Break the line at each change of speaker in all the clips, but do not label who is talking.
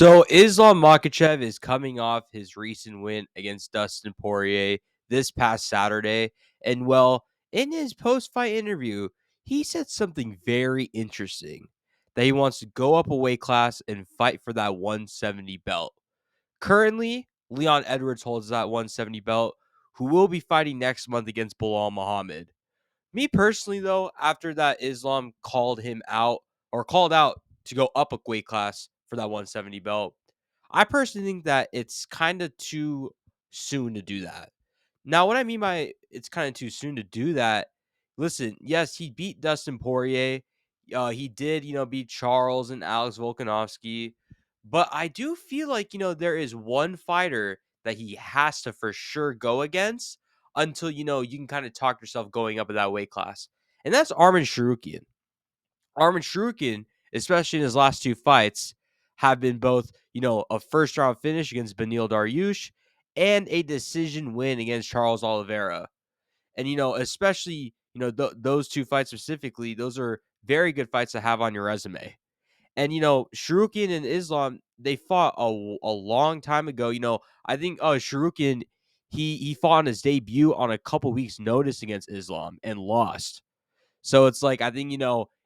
So Islam Makhachev is coming off his recent win against Dustin Poirier this past Saturday, and in his post-fight interview, he said something very interesting that he wants to go up a weight class and fight for that 170 belt. Currently, Leon Edwards holds that 170 belt, who will be fighting next month against Bilal Muhammad. Me personally, though, after that Islam called out to go up a weight class for that 170 belt, I personally think that it's kind of too soon to do that. Now, what I mean by it's kind of too soon to do that, listen, yes, he beat Dustin Poirier. He did, beat Charles and Alex Volkanovski. But I do feel like, there is one fighter that he has to for sure go against until, you can kind of talk yourself going up in that weight class. And that's Arman Sharukian. Arman Sharukian, especially in his last two fights, have been both, a first round finish against Beneil Dariush and a decision win against Charles Oliveira. And, especially, those two fights specifically, those are very good fights to have on your resume. And, Sharukian and Islam, they fought a long time ago. I think Sharukian, he fought on his debut on a couple weeks' notice against Islam and lost. So it's like I think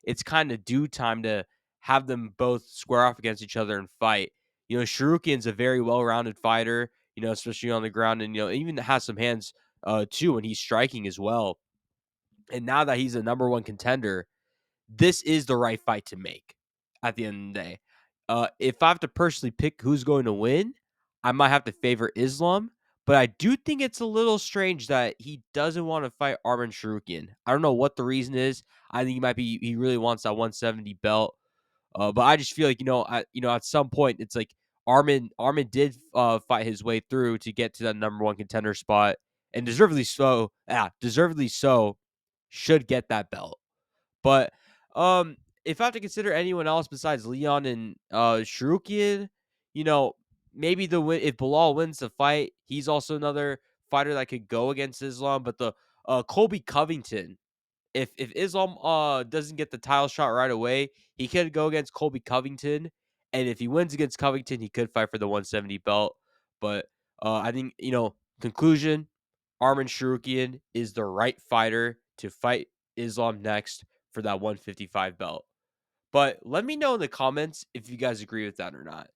it's kind of due time to have them both square off against each other and fight. Sharukian's a very well-rounded fighter, especially on the ground, and even has some hands too when he's striking as well. And now that he's a number one contender, this is the right fight to make at the end of the day. If I have to personally pick who's going to win, I might have to favor Islam, but I do think it's a little strange that he doesn't want to fight Arman Sharukian. I don't know what the reason is. I think he really wants that 170 belt. But I just feel like at some point it's like Armin did fight his way through to get to that number one contender spot, and deservedly so. Yeah, deservedly so. Should get that belt. But um, if I have to consider anyone else besides Leon and Sharukian, you know, maybe the win if Bilal wins the fight, he's also another fighter that could go against Islam. But the Colby Covington, if Islam doesn't get the title shot right away, he could go against Colby Covington, and if he wins against Covington, he could fight for the 170 belt. But I think conclusion, Arman Sharukian is the right fighter to fight Islam next for that 155 belt. But let me know in the comments if you guys agree with that or not.